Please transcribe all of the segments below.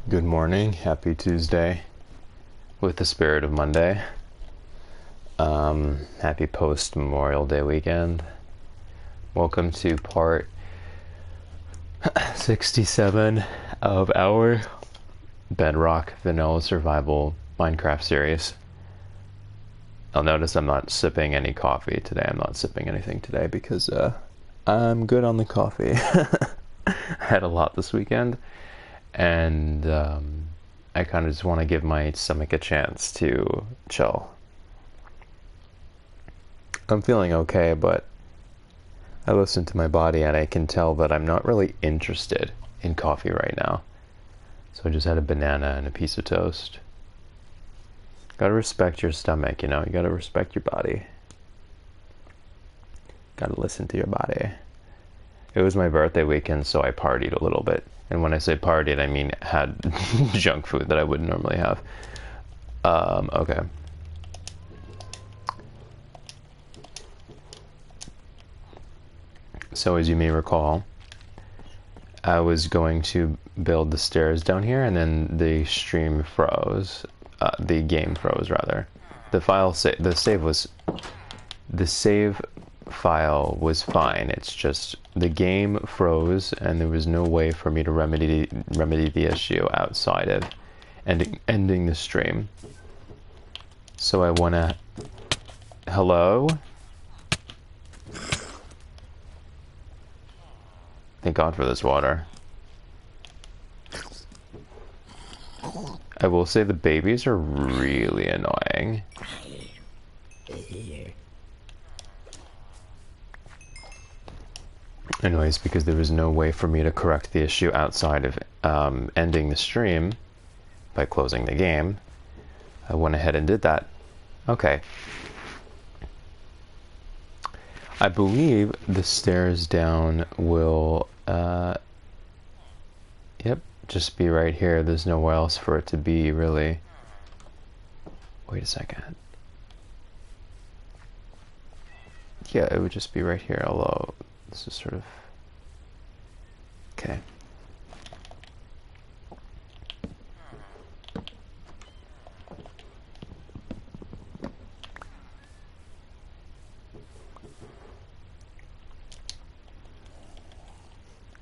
Good morning, happy Tuesday with the spirit of Monday. Happy post Memorial Day weekend. Welcome to part 67 of our Bedrock Vanilla Survival Minecraft series. I'll notice I'm not sipping any coffee today. I'm not sipping anything today because I'm good on the coffee. I had a lot this weekend, and I kind of just want to give my stomach a chance to chill. I'm feeling okay, but I listen to my body and I can tell that I'm not really interested in coffee right now. So I just had a banana and a piece of toast. Gotta respect your stomach, you know? You gotta respect your body. Gotta listen to your body. It was my birthday weekend, so I partied a little bit. And when I say partied, I mean had junk food that I wouldn't normally have. Okay. So as you may recall, I was going to build the stairs down here, and then the stream froze. The game froze, rather. The save file was fine. It's just the game froze, and there was no way for me to remedy the issue outside of ending the stream. So I wanna. Hello? Thank God for this water. I will say the babies are really annoying. Anyways, because there was no way for me to correct the issue outside of ending the stream by closing the game, I went ahead and did that. Okay. I believe the stairs down will, yep, just be right here. There's nowhere else for it to be, really. Wait a second. Yeah, it would just be right here, although this is sort of... Okay.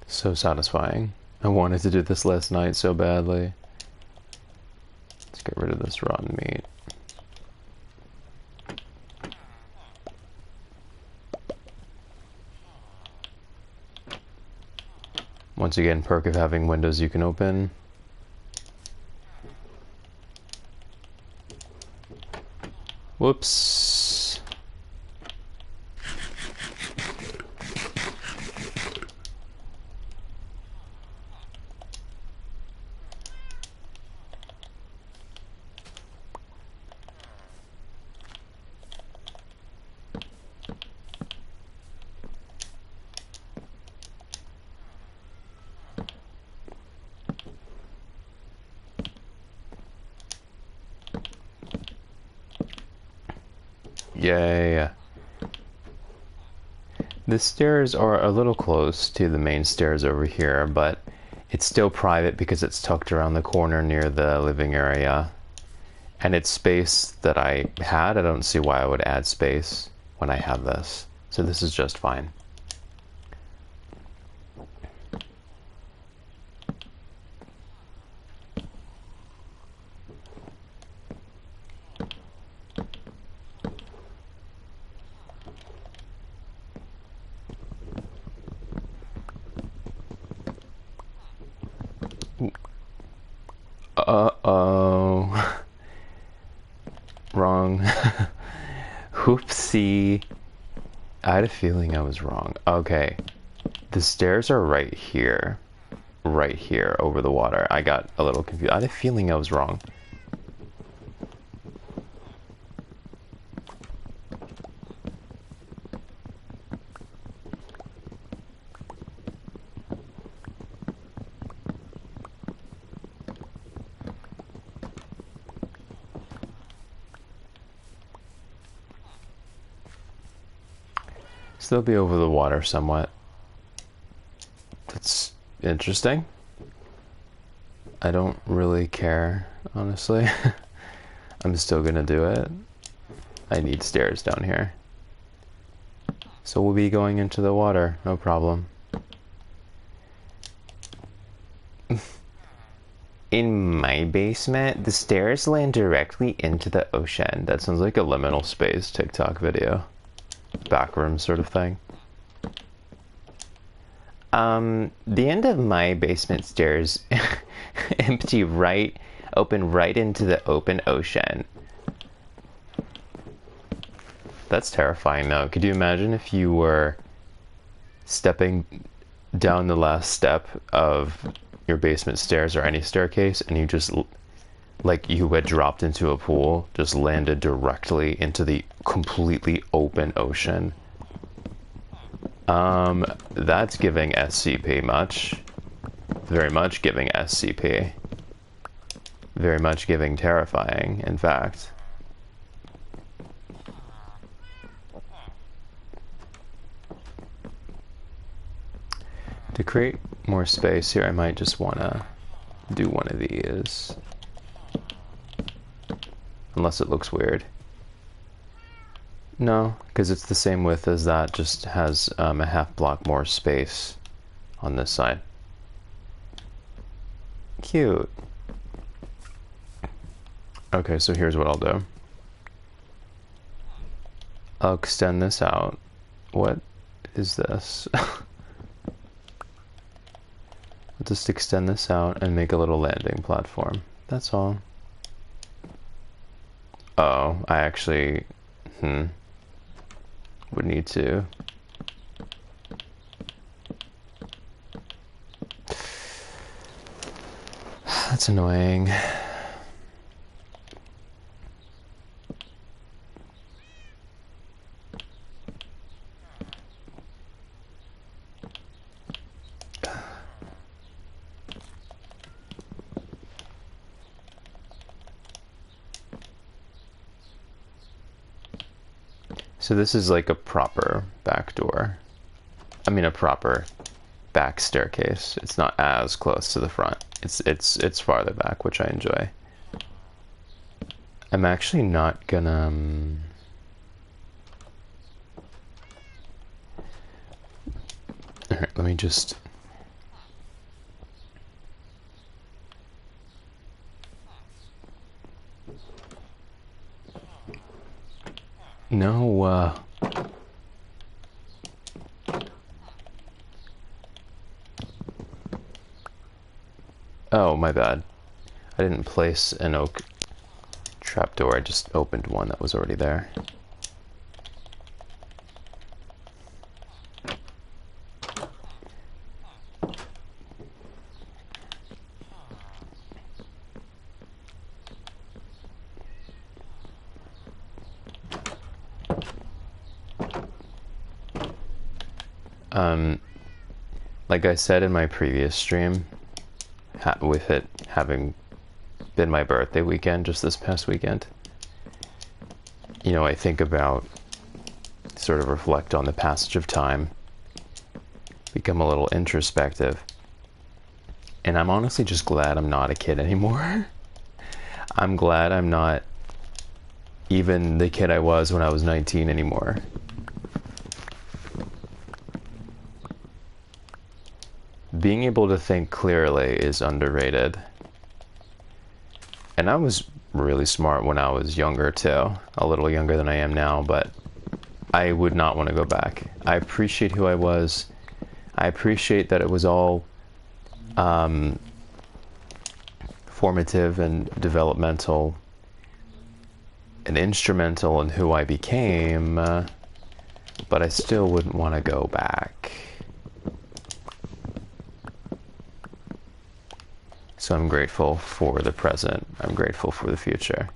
So satisfying. I wanted to do this last night so badly. Let's get rid of this rotten meat. Once again, perk of having windows you can open. Whoops. Yay. The stairs are a little close to the main stairs over here, but it's still private because it's tucked around the corner near the living area. And it's space that I had. I don't see why I would add space when I have this. So this is just fine. Uh-oh. Wrong. Oopsie. I had a feeling I was wrong. Okay. The stairs are right here. Right here over the water. I got a little confused. I had a feeling I was wrong. Still be over the water somewhat. That's interesting. I don't really care, honestly. I'm still gonna do it. I need stairs down here. So we'll be going into the water, no problem. In my basement, the stairs land directly into the ocean. That sounds like a liminal space TikTok video. Backroom sort of thing. The end of my basement stairs open right into the open ocean. That's terrifying though. Could you imagine if you were stepping down the last step of your basement stairs or any staircase and you just, like you had dropped into a pool, just landed directly into the completely open ocean? That's giving SCP much. Very much giving SCP. Very much giving terrifying, in fact. To create more space here, I might just want to do one of these. Unless it looks weird. No, because it's the same width as that, just has a half block more space on this side. Cute. Okay, so here's what I'll do. I'll extend this out. What is this? I'll just extend this out and make a little landing platform. That's all. Oh, I actually... would need to. That's annoying. So this is like a proper back door. I mean a proper back staircase. It's not as close to the front. It's farther back, which I enjoy. I'm actually not gonna Alright, let me just No, oh, my bad. I didn't place an oak trapdoor, I just opened one that was already there. Like I said in my previous stream, with it having been my birthday weekend just this past weekend, you know, I think about, sort of reflect on the passage of time, become a little introspective, and I'm honestly just glad I'm not a kid anymore. I'm glad I'm not even the kid I was when I was 19 anymore. Being able to think clearly is underrated. And I was really smart when I was younger too. A little younger than I am now, but I would not want to go back. I appreciate who I was. I appreciate that it was all formative and developmental and instrumental in who I became, but I still wouldn't want to go back. So I'm grateful for the present. I'm grateful for the future.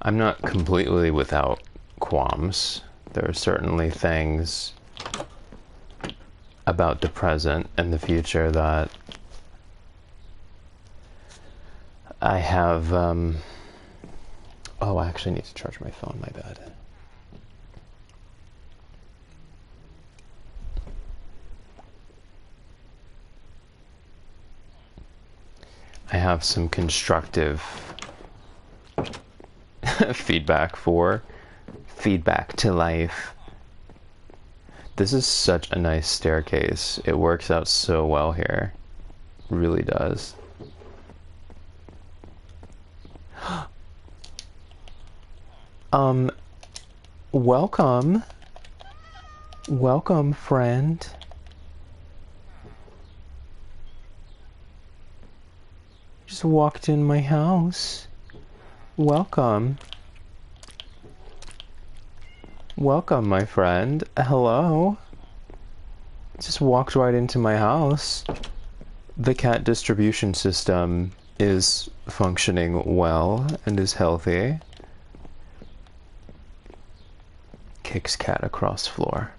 I'm not completely without qualms. There are certainly things about the present and the future that I have, oh, I actually need to charge my phone, my bad. I have some constructive feedback to life. This is such a nice staircase. It works out so well here. Really does. Welcome. Welcome, friend. Just walked in my house. Welcome. Welcome, my friend. Hello. Just walked right into my house. The cat distribution system is functioning well and is healthy. Kicks cat across floor.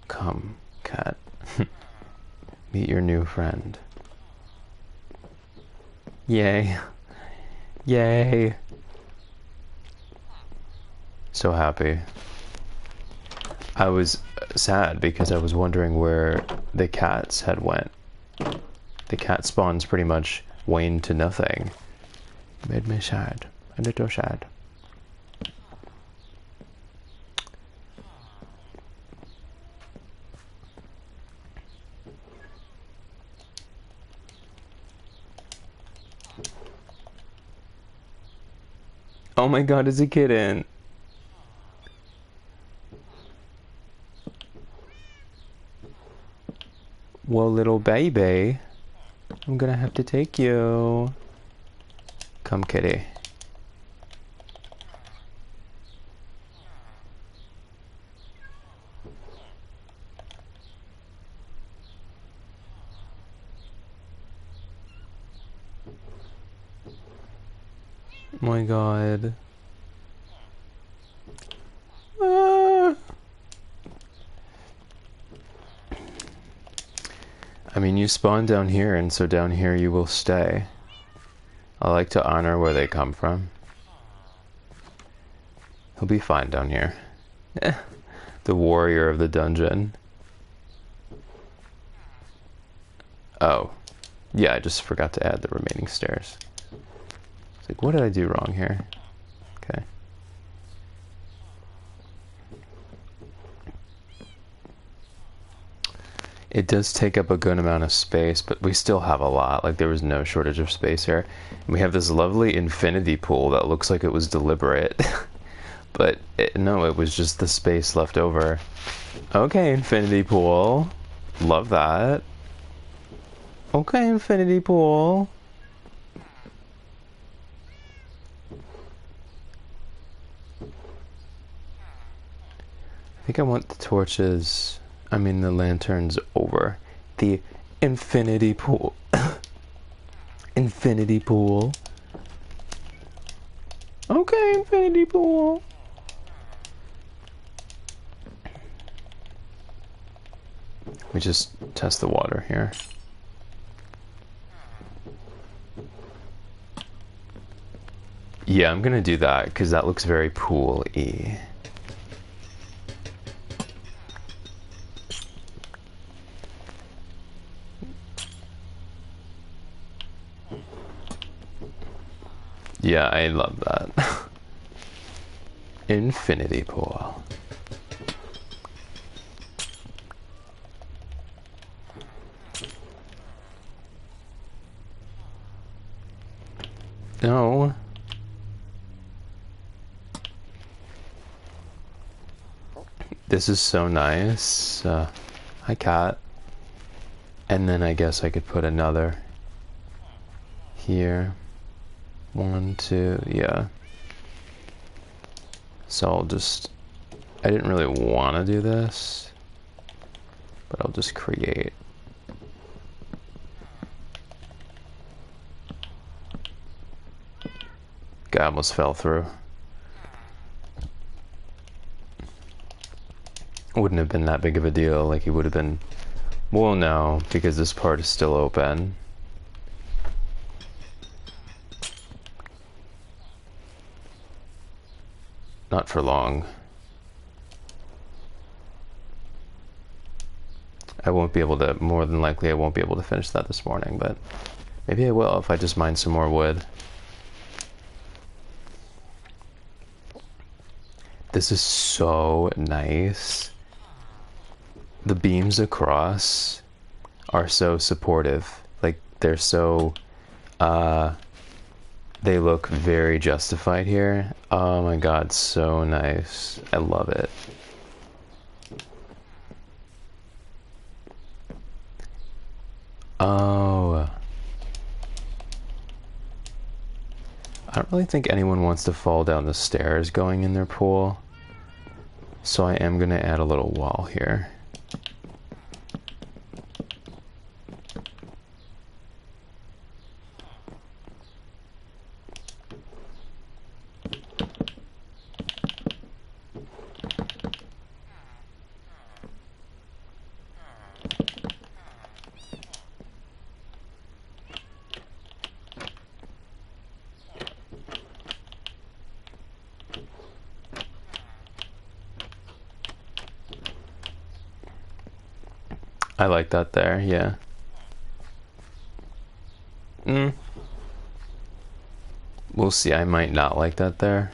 Come, cat. Meet your new friend. Yay. Yay. So happy. I was sad because I was wondering where the cats had went. The cat spawns pretty much waned to nothing. Made me sad. A little sad. Oh my god, it's a kitten. Well, little baby, I'm gonna have to take you. Come, kitty. Oh my god. I mean, you spawn down here, and so down here you will stay. I like to honor where they come from. He'll be fine down here. The warrior of the dungeon. Oh. Yeah, I just forgot to add the remaining stairs. It's like, what did I do wrong here? Okay. It does take up a good amount of space, but we still have a lot. Like, there was no shortage of space here. And we have this lovely infinity pool that looks like it was deliberate. But no, it was just the space left over. Okay, infinity pool. Love that. Okay, infinity pool. I think I want the torches... I mean the lanterns over the infinity pool. Infinity pool. Okay, infinity pool. We just test the water here. Yeah, I'm gonna do that because that looks very pool-y. Yeah, I love that. Infinity pool. No. This is so nice. Hi, cat. And then I guess I could put another here. 1, 2, yeah. So I'll just... I didn't really want to do this, but I'll just create. Guy almost fell through. Wouldn't have been that big of a deal, like he would have been... Well, no, because this part is still open. Not for long. I won't be able to, more than likely I won't be able to finish that this morning, but maybe I will if I just mine some more wood. This is so nice. The beams across are so supportive. Like, they're so, they look very justified here. Oh my god, so nice. I love it. Oh. I don't really think anyone wants to fall down the stairs going in their pool. So I am going to add a little wall here. I like that there, yeah. We'll see, I might not like that there.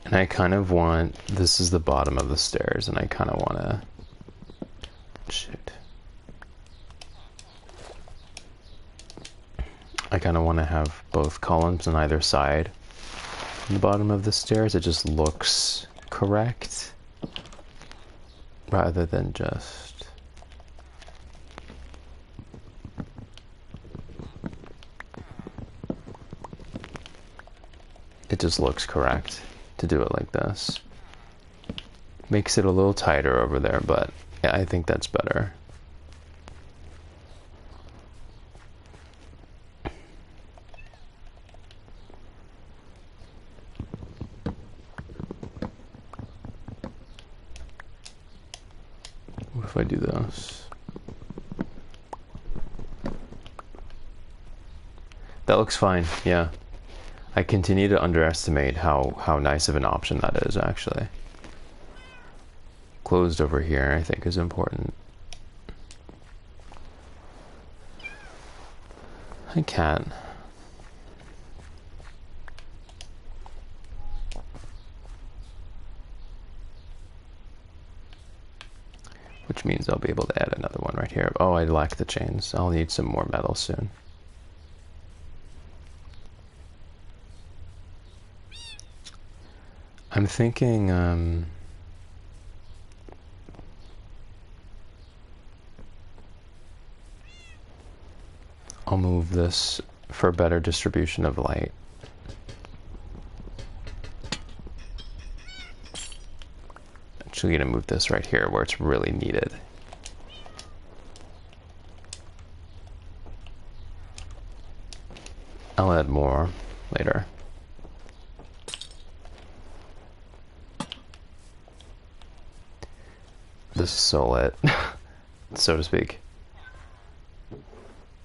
And I kind of want, this is the bottom of the stairs, and I kind of want to, shoot. I kind of want to have both columns on either side. The bottom of the stairs, it just looks correct rather than just it just looks correct to do it like this. Makes it a little tighter over there, but yeah, I think that's better. What if I do this? That looks fine, yeah. I continue to underestimate how nice of an option that is, actually. Closed over here, I think, is important. I can. Which means I'll be able to add another one right here. Oh, I lack the chains. I'll need some more metal soon. I'm thinking, I'll move this for better distribution of light. Actually gonna move this right here where it's really needed. I'll add more later. This is so lit, so to speak.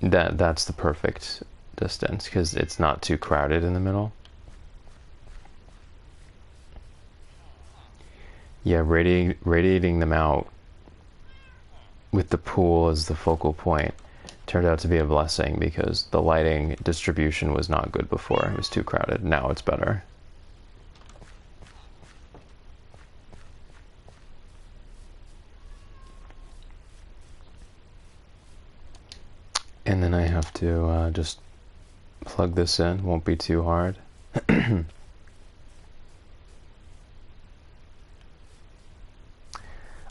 That's the perfect distance because it's not too crowded in the middle. Yeah, radiating them out with the pool as the focal point turned out to be a blessing because the lighting distribution was not good before. It was too crowded. Now it's better. And then I have to just plug this in. Won't be too hard.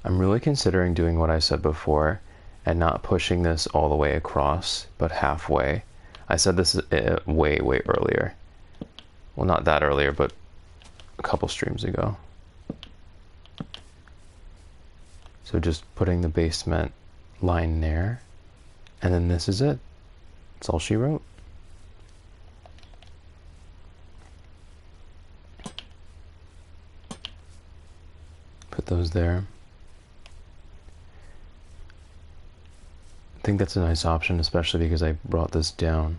I'm really considering doing what I said before and not pushing this all the way across, but halfway. I said this way earlier. Well, not that earlier, but a couple streams ago. So just putting the basement line there, and then this is it. That's all she wrote. Put those there. think that's a nice option, especially because I brought this down.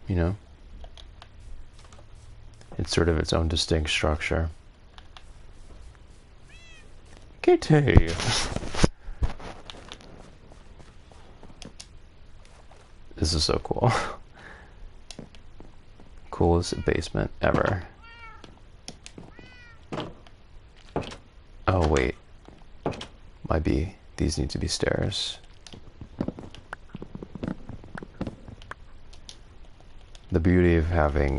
You know? It's sort of its own distinct structure. Kitty! This is so cool. Coolest basement ever. Oh wait. Might be. These need to be stairs. The beauty of having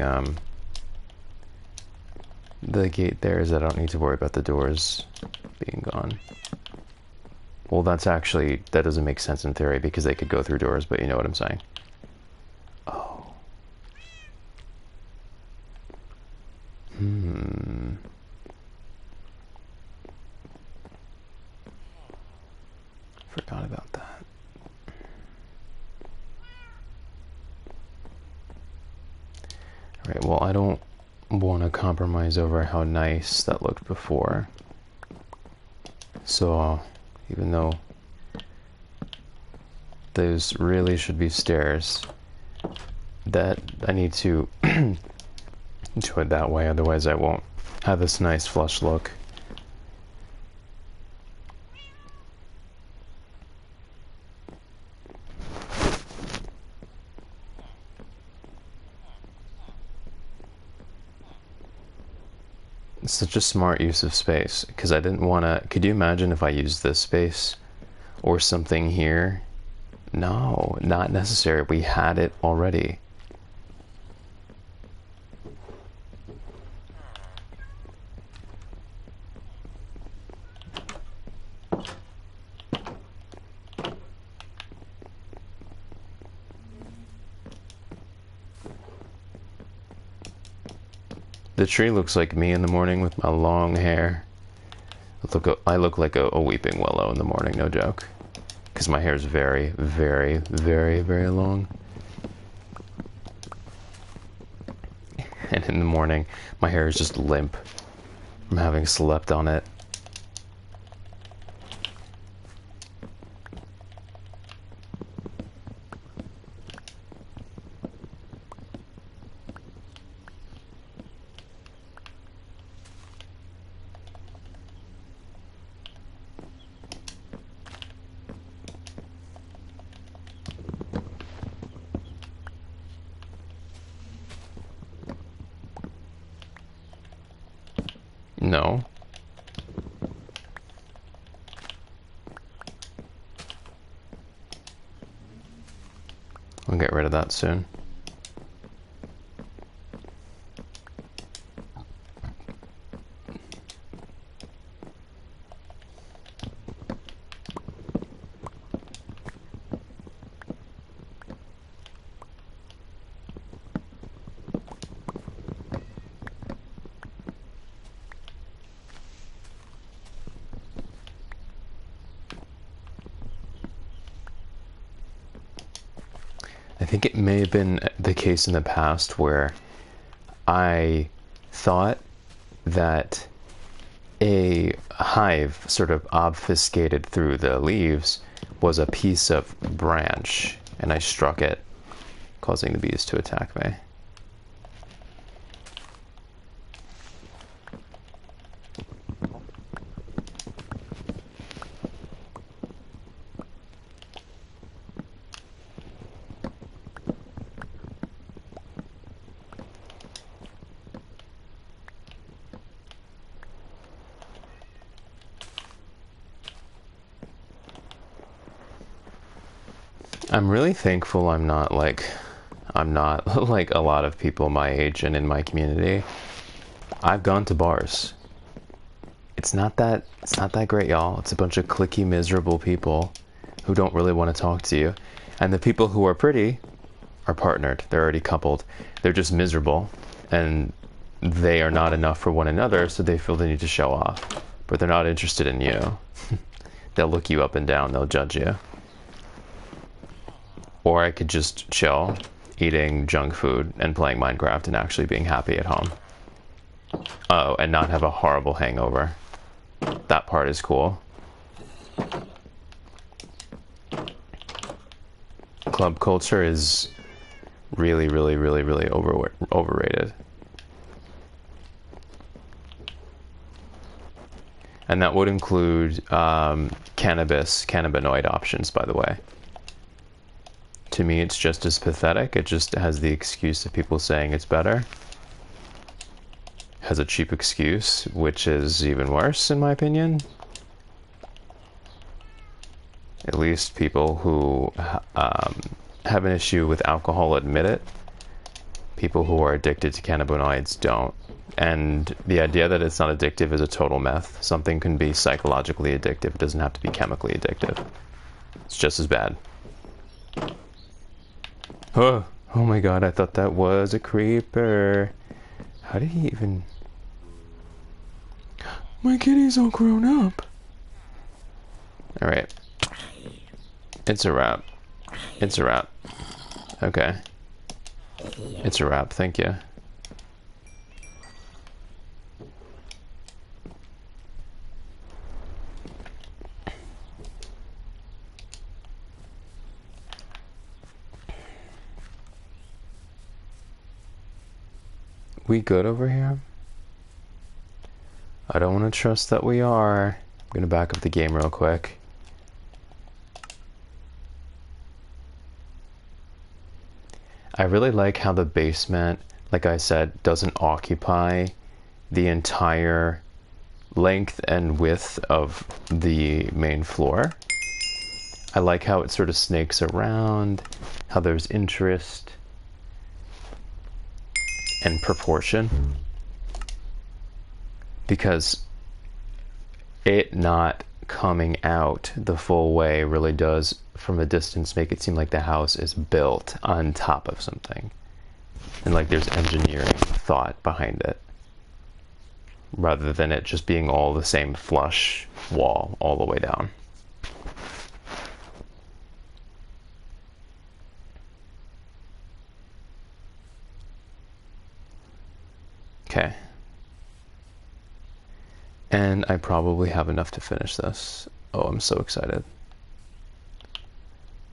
the gate there is I don't need to worry about the doors being gone. Well, that's actually, that doesn't make sense in theory because they could go through doors, but you know what I'm saying. Oh. Forgot about that. Alright, well, I don't want to compromise over how nice that looked before. So, even though those really should be stairs, that I need to do it that way, otherwise I won't have this nice flush look. It's such a smart use of space, because I didn't want to... Could you imagine if I used this space or something here? No, not necessary. We had it already. The tree looks like me in the morning with my long hair. I look like a weeping willow in the morning, no joke. Because my hair is very, very, very, very long. And in the morning, my hair is just limp from having slept on it. No. I'll get rid of that soon. I think it may have been the case in the past where I thought that a hive sort of obfuscated through the leaves was a piece of branch, and I struck it, causing the bees to attack me. I'm really thankful I'm not like like a lot of people my age and in my community. I've gone to bars. It's not that great, y'all. It's a bunch of cliquey, miserable people who don't really want to talk to you. And the people who are pretty are partnered. They're already coupled. They're just miserable and they are not enough for one another, so they feel the need to show off. But they're not interested in you. They'll look you up and down, they'll judge you. Or I could just chill, eating junk food and playing Minecraft and actually being happy at home. Oh, and not have a horrible hangover. That part is cool. club culture is really, really, really, really overrated. And that would include cannabinoid options, by the way. To me, it's just as pathetic. It just has the excuse of people saying it's better. Has a cheap excuse, which is even worse, in my opinion. At least people who have an issue with alcohol admit it. People who are addicted to cannabinoids don't. And the idea that it's not addictive is a total myth. Something can be psychologically addictive. It doesn't have to be chemically addictive. It's just as bad. Oh my god, I thought that was a creeper. How did he even... My kitty's all grown up. Alright. It's a wrap. It's a wrap. Okay. It's a wrap, thank you. We good over here? I don't want to trust that we are. I'm gonna back up the game real quick. I really like how the basement, like I said, doesn't occupy the entire length and width of the main floor. I like how it sort of snakes around, how there's interest and proportion. Because it not coming out the full way really does, from a distance, make it seem like the house is built on top of something. And like there's engineering thought behind it. Rather than it just being all the same flush wall all the way down. Okay. And I probably have enough to finish this. Oh, I'm so excited.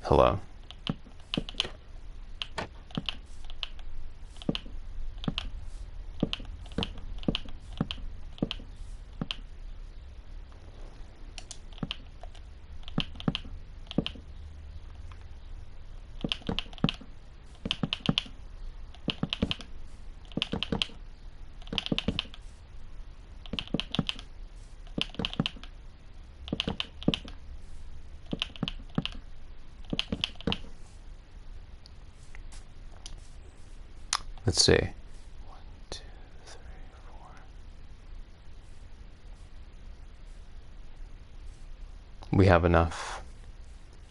Hello. Let's see. 1, 2, 3, 4. We have enough.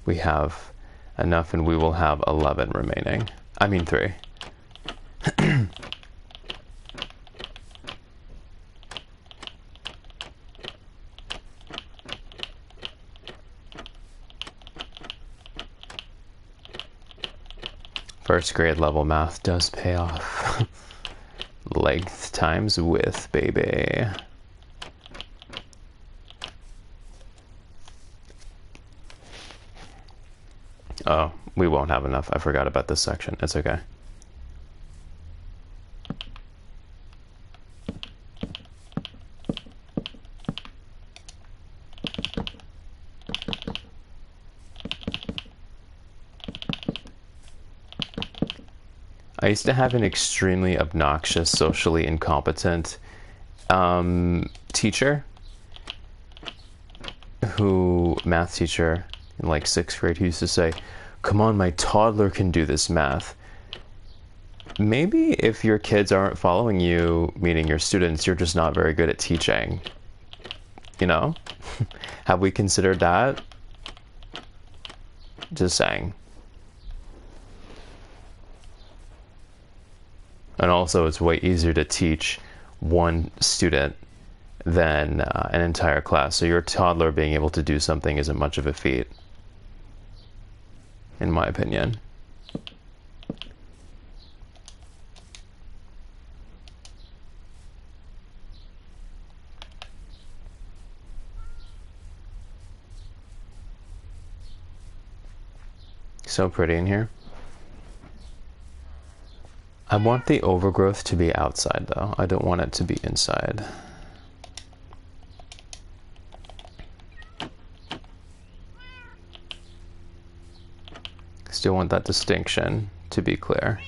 We have enough, and we will have 11 remaining. I mean 3. First grade level math does pay off. Length times width, baby. Oh, we won't have enough. I forgot about this section. It's okay. I used to have an extremely obnoxious, socially incompetent teacher math teacher in like 6th grade, who used to say, "Come on, my toddler can do this math." Maybe if your kids aren't following you, meaning your students, you're just not very good at teaching. You know? Have we considered that? Just saying. And also, it's way easier to teach one student than an entire class. So your toddler being able to do something isn't much of a feat, in my opinion. So pretty in here. I want the overgrowth to be outside though. I don't want it to be inside. Still want that distinction to be clear.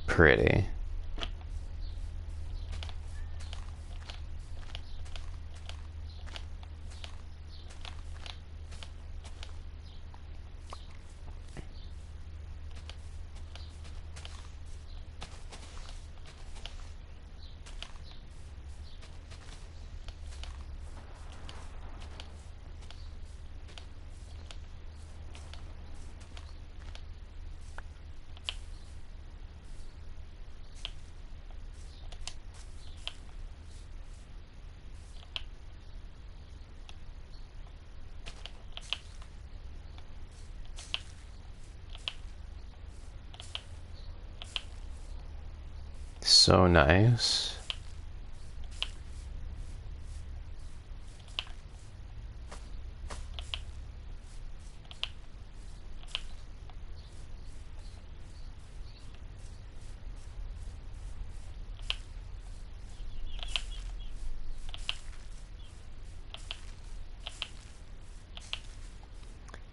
Pretty. So nice.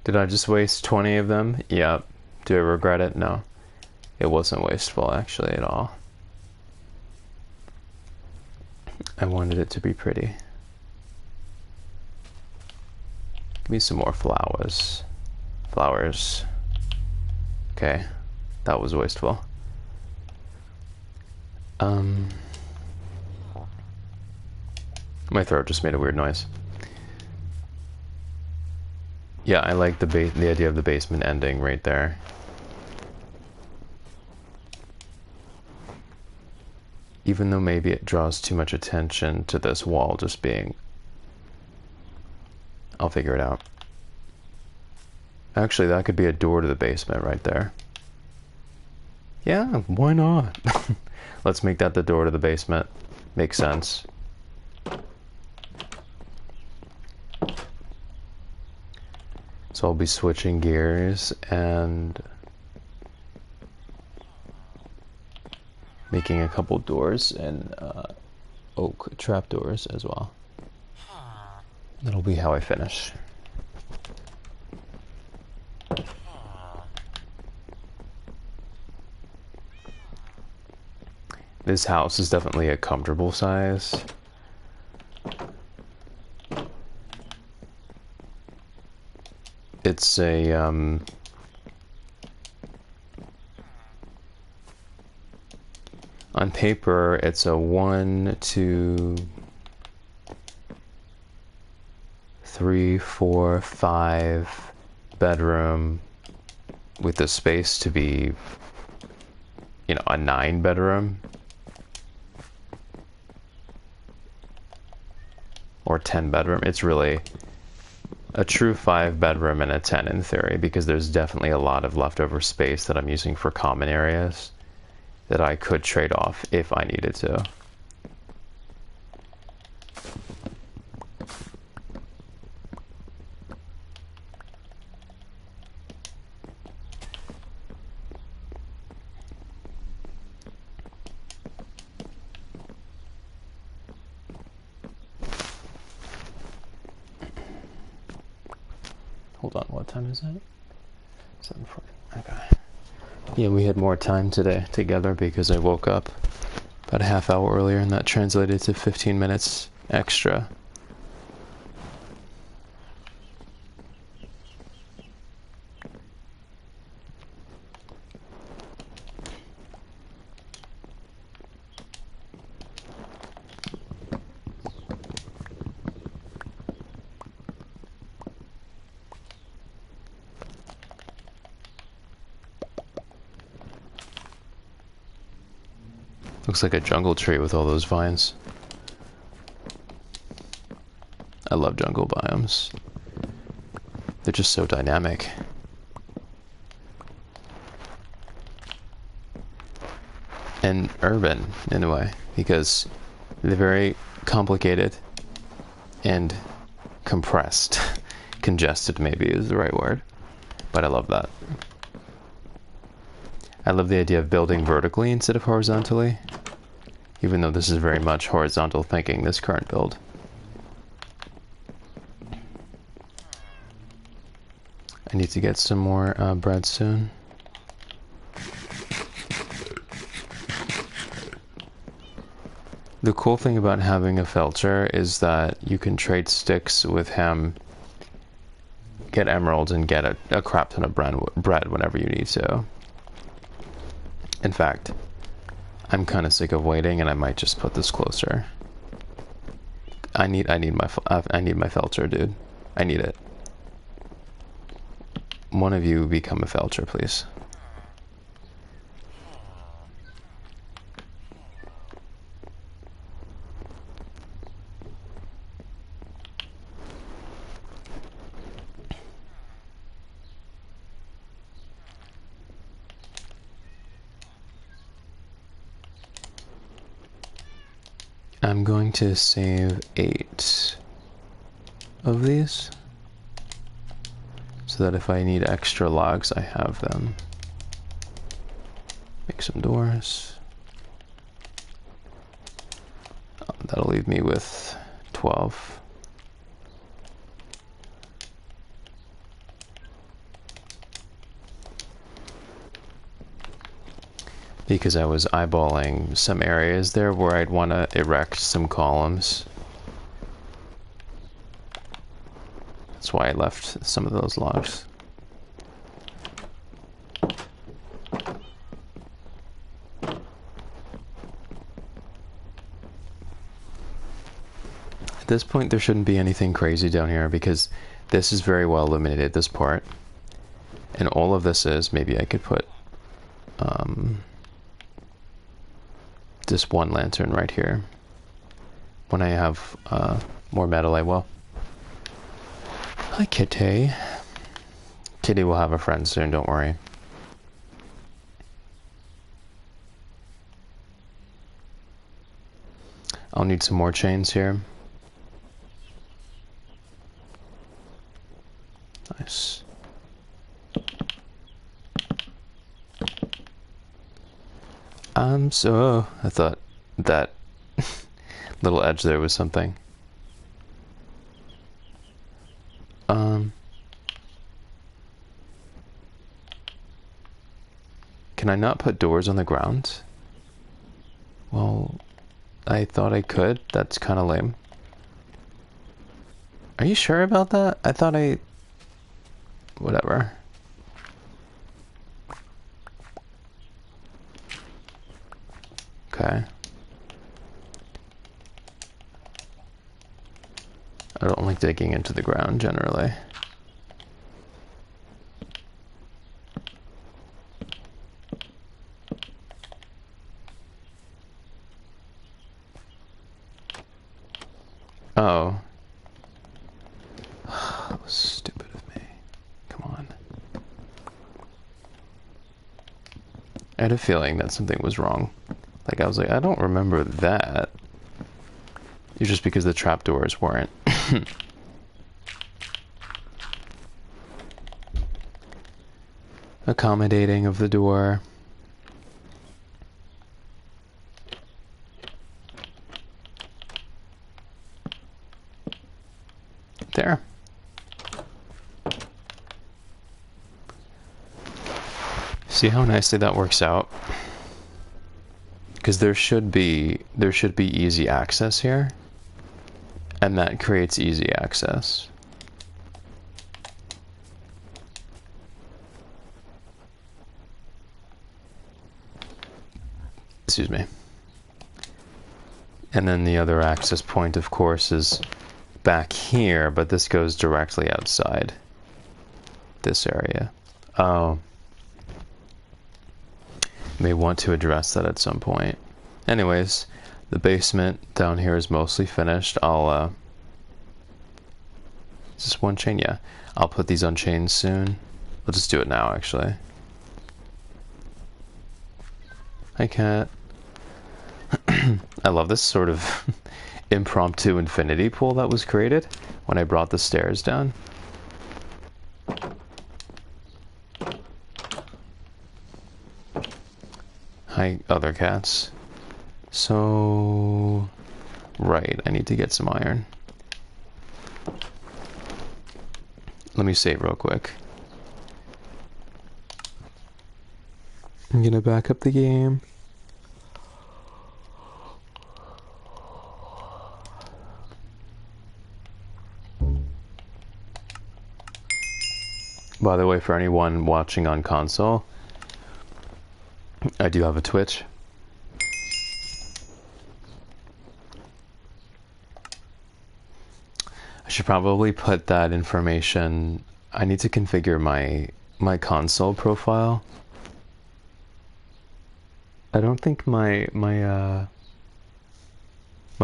Did I just waste 20 of them? Yep. Do I regret it? No. It wasn't wasteful actually at all. I wanted it to be pretty. Give me some more flowers. Flowers. Okay. That was wasteful. My throat just made a weird noise. Yeah, I like the idea of the basement ending right there. Even though maybe it draws too much attention to this wall just being... I'll figure it out. Actually, that could be a door to the basement right there. Yeah, why not? Let's make that the door to the basement. Makes sense. So I'll be switching gears and making a couple doors and oak trapdoors as well. That'll be how I finish. This house is definitely a comfortable size. It's a on paper it's a 1, 2, 3, 4, 5 bedroom with the space to be, you know, a 9 bedroom or 10 bedroom. It's really a true 5 bedroom and a 10 in theory, because there's definitely a lot of leftover space that I'm using for common areas that I could trade off if I needed to. Hold on, what time is it? 7:40. Okay. Yeah, we had more time today together because I woke up about a half hour earlier, and that translated to 15 minutes extra. Looks like a jungle tree with all those vines. I love jungle biomes. They're just so dynamic. and urban in a way, because they're very complicated and compressed. Congested maybe is the right word, but I love that. I love the idea of building vertically instead of horizontally, even though this is very much horizontal thinking, this current build. I need to get some more bread soon. The cool thing about having a felcher is that you can trade sticks with him, get emeralds, and get a crap ton of bread whenever you need to. In fact, I'm kind of sick of waiting, and I might just put this closer. I need my felcher, dude. I need it. One of you become a felcher, please. I'm going to save 8 of these, so that if I need extra logs, I have them. Make some doors. That'll leave me with 12. Because I was eyeballing some areas there where I'd want to erect some columns. That's why I left some of those logs. At this point, there shouldn't be anything crazy down here because this is very well illuminated, this part. And all of this is, maybe I could put just one lantern right here. When I have more metal, I will. Hi, Kitty. Kitty will have a friend soon, don't worry. I'll need some more chains here. Nice. So I thought that little edge there was something. Can I not put doors on the ground? Well, I thought I could. That's kind of lame. Are you sure about that? I thought whatever. Okay. I don't like digging into the ground generally. Oh. That was stupid of me. Come on. I had a feeling that something was wrong. Like, I was like, I don't remember that. It's just because the trapdoors weren't. Accommodating of the door. There. See how nicely that works out? Because there should be easy access here, and that creates easy access. Excuse me. And then the other access point, of course, is back here, but this goes directly outside this area. Oh. May want to address that at some point. Anyways, the basement down here is mostly finished. Is this one chain? Yeah. I'll put these on chains soon. We'll just do it now, actually. Hi, cat. I love this sort of impromptu infinity pool that was created when I brought the stairs down. Hi, other cats. So, right, I need to get some iron. Let me save real quick. I'm gonna back up the game. By the way, for anyone watching on console, I do have a Twitch. I should probably put that information. I need to configure my console profile. I don't think my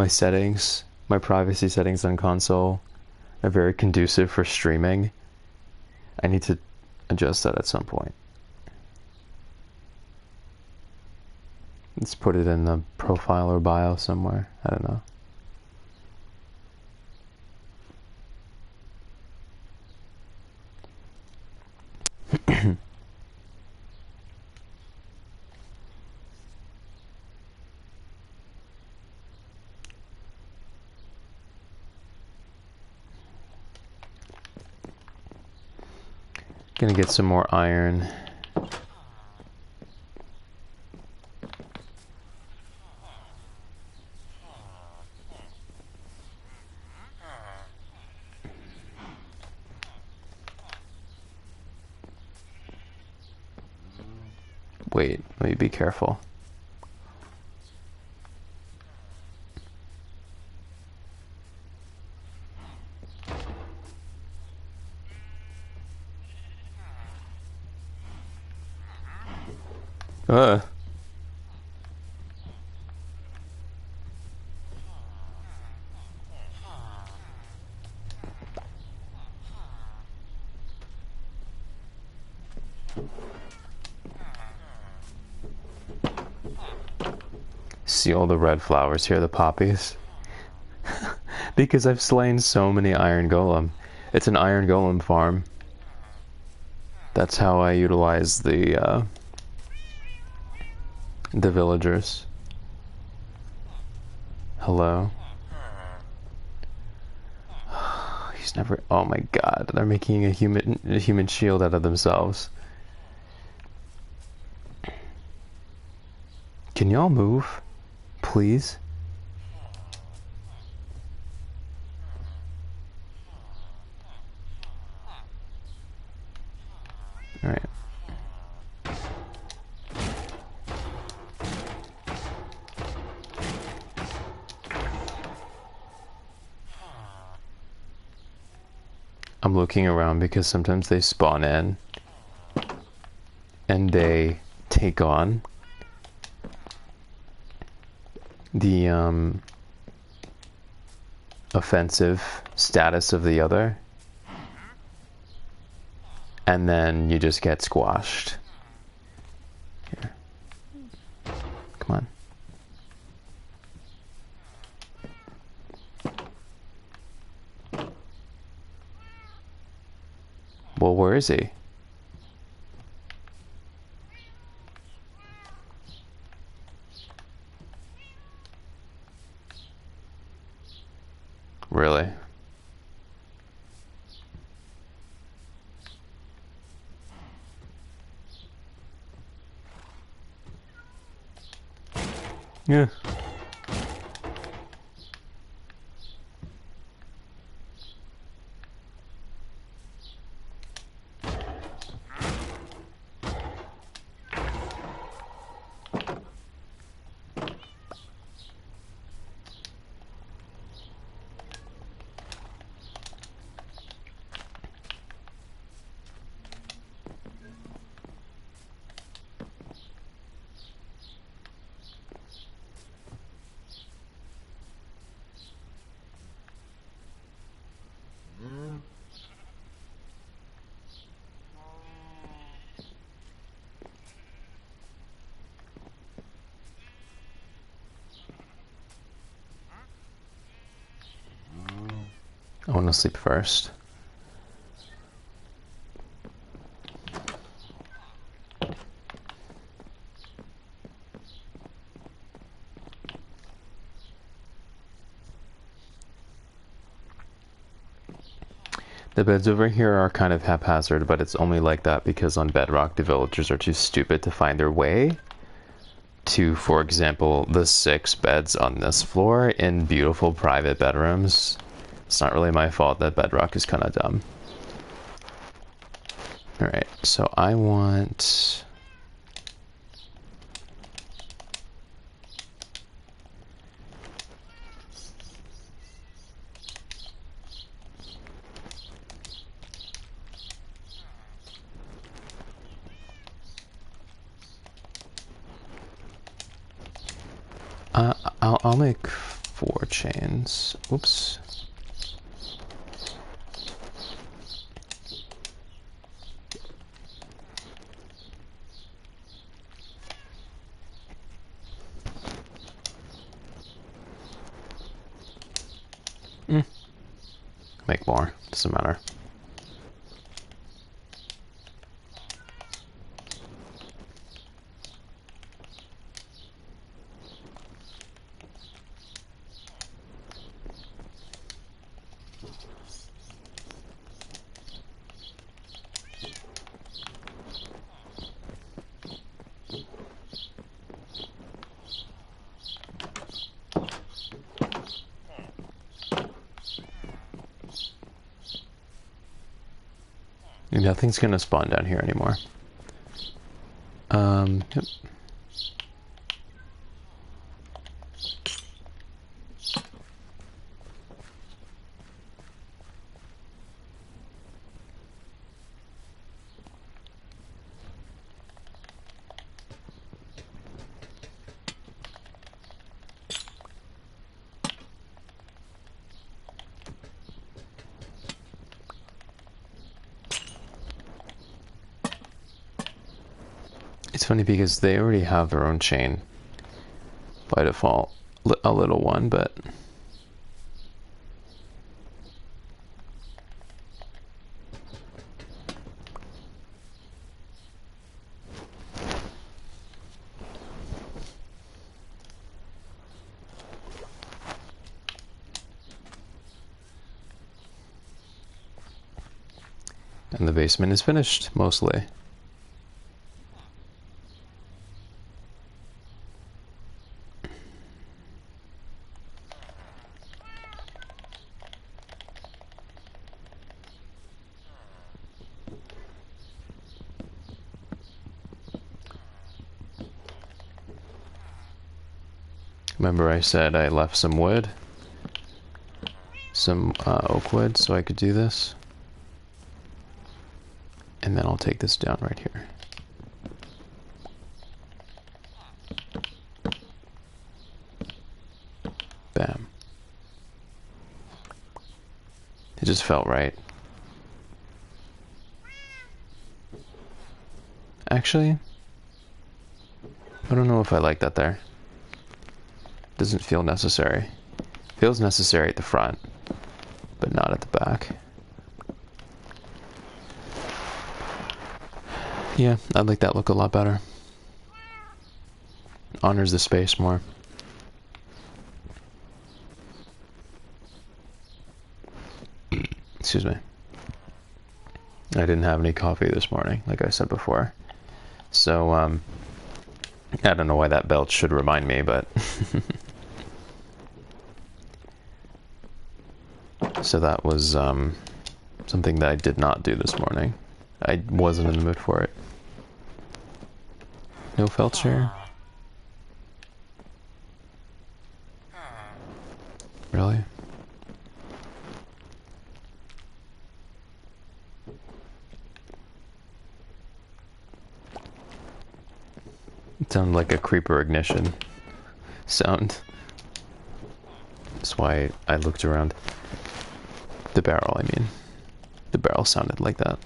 settings, my privacy settings on console are very conducive for streaming. I need to adjust that at some point. Let's put it in the profile or bio somewhere. I don't know. Gonna get some more iron. Wait, let me be careful. Uh. See all the red flowers here, the poppies? Because I've slain so many iron golem. It's an iron golem farm. That's how I utilize the villagers. Hello? He's never... Oh my god, they're making a human shield out of themselves. Can y'all move? Please? Alright. I'm looking around because sometimes they spawn in and they take on the offensive status of the other, and then you just get squashed. Here. Come on. Well, where is he? Really? Yeah. I want to sleep first. The beds over here are kind of haphazard, but it's only like that because on Bedrock the villagers are too stupid to find their way to, for example, the 6 beds on this floor in beautiful private bedrooms. It's not really my fault that Bedrock is kind of dumb. Alright, so I want... I'll make 4 chains. Oops. Make more. Doesn't matter. Nothing's gonna spawn down here anymore. Yep. It's funny because they already have their own chain by default, a little one, but and the basement is finished mostly. Remember I said I left some wood, some oak wood, so I could do this. And then I'll take this down right here. Bam. It just felt right. Actually, I don't know if I like that there. Doesn't feel necessary. Feels necessary at the front, but not at the back. Yeah, I like that look a lot better. Honors the space more. Excuse me. I didn't have any coffee this morning, like I said before. So, I don't know why that belt should remind me, but... So that was something that I did not do this morning. I wasn't in the mood for it. No felt chair? Really? It sounded like a creeper ignition sound. That's why I looked around. The barrel, I mean. The barrel sounded like that.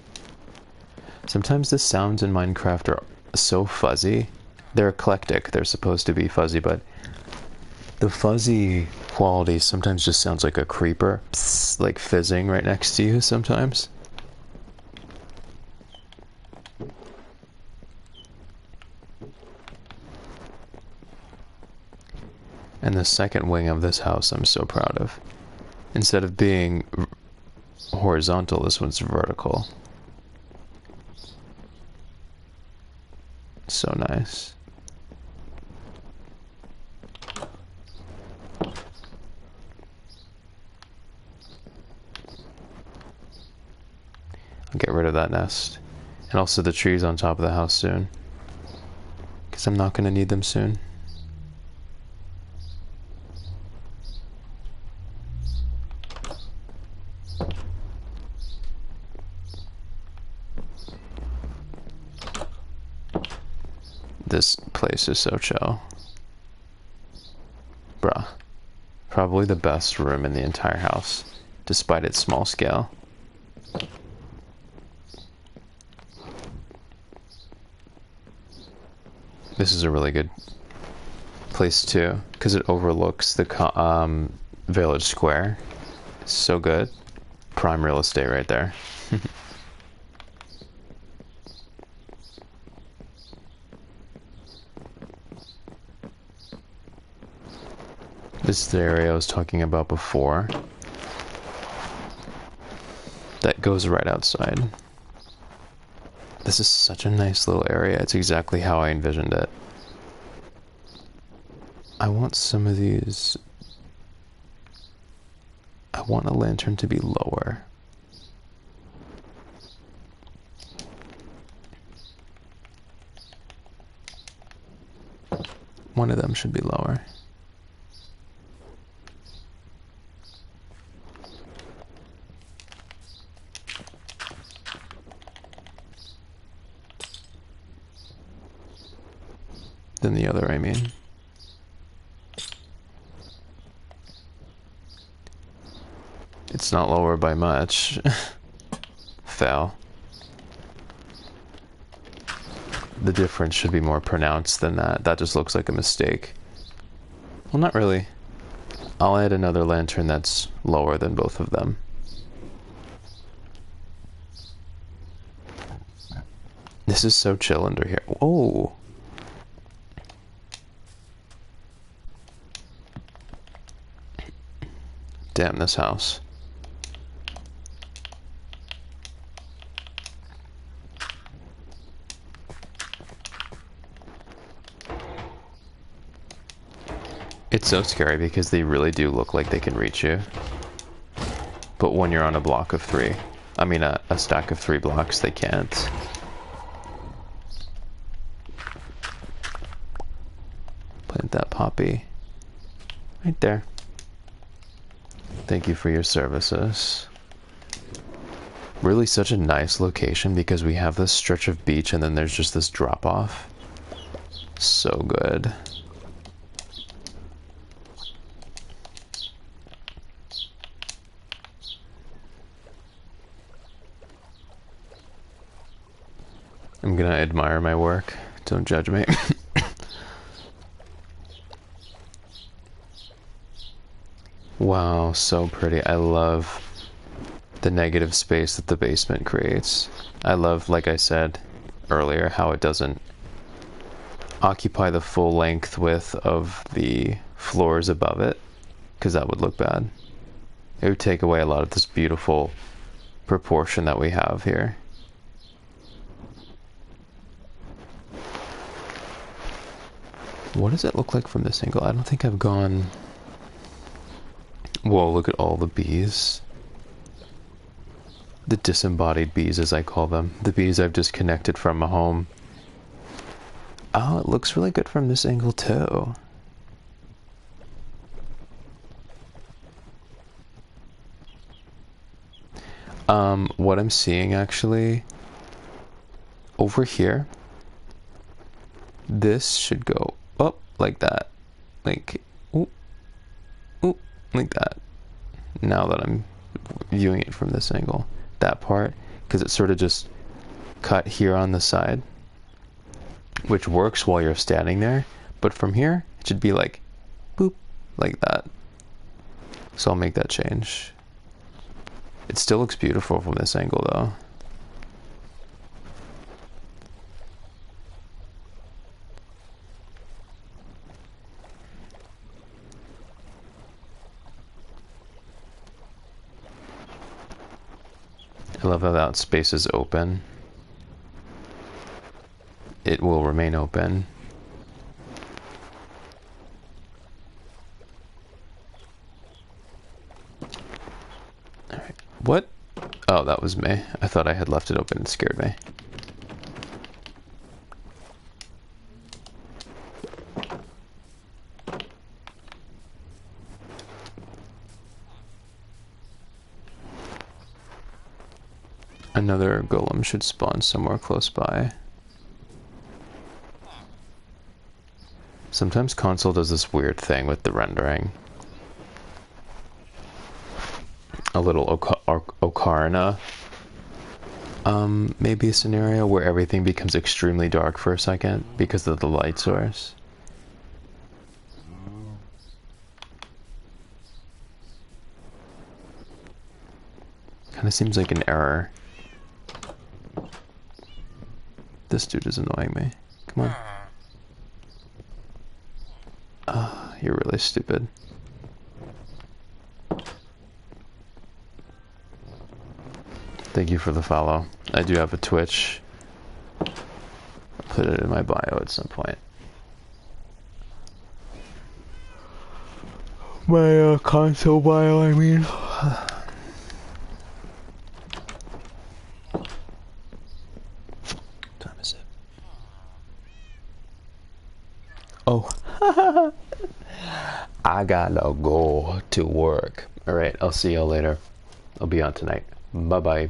Sometimes the sounds in Minecraft are so fuzzy. They're eclectic. They're supposed to be fuzzy, but The fuzzy quality sometimes just sounds like a creeper, psst, like fizzing right next to you sometimes. And the second wing of this house I'm so proud of. Instead of being horizontal, this one's vertical. So nice. I'll get rid of that nest. And also the trees on top of the house soon. Because I'm not going to need them soon. This place is so chill. Bruh. Probably the best room in the entire house, despite its small scale. This is a really good place too, because it overlooks the village square. It's so good. Prime real estate right there. This is the area I was talking about before. That goes right outside. This is such a nice little area. It's exactly how I envisioned it. I want some of these... I want a lantern to be lower. One of them should be lower. Than the other, I mean. It's not lower by much. Fail. The difference should be more pronounced than that. That just looks like a mistake. Well, not really. I'll add another lantern that's lower than both of them. This is so chill under here. Whoa! Damn, this house. It's so scary because they really do look like they can reach you. But when you're on a block of 3, I mean a stack of 3 blocks, they can't. Plant that poppy right there. Thank you for your services. Really such a nice location because we have this stretch of beach and then there's just this drop off. So good. I'm gonna admire my work. Don't judge me. Wow, so pretty. I love the negative space that the basement creates. I love, like I said earlier, how it doesn't occupy the full length width of the floors above it, because that would look bad. It would take away a lot of this beautiful proportion that we have here. What does it look like from this angle? I don't think I've gone... Whoa, look at all the bees. The disembodied bees, as I call them. The bees I've disconnected from a home. Oh, it looks really good from this angle, too. What I'm seeing, actually, over here, this should go up like that. Like, oop, oop, like that. Now that I'm viewing it from this angle. That part, because it's sort of just cut here on the side, which works while you're standing there, but from here, it should be like, boop, like that. So I'll make that change. It still looks beautiful from this angle though. I love how that space is open. It will remain open. Alright, what? Oh, that was me. I thought I had left it open. It scared me. Another golem should spawn somewhere close by. Sometimes console does this weird thing with the rendering. A little Ocarina, maybe a scenario where everything becomes extremely dark for a second because of the light source. Kind of seems like an error. This dude is annoying me. Come on. You're really stupid. Thank you for the follow. I do have a Twitch. I'll put it in my bio at some point. My console bio, I mean. What time is it? Oh. I gotta go to work. Alright, I'll see y'all later. I'll be on tonight. Bye-bye.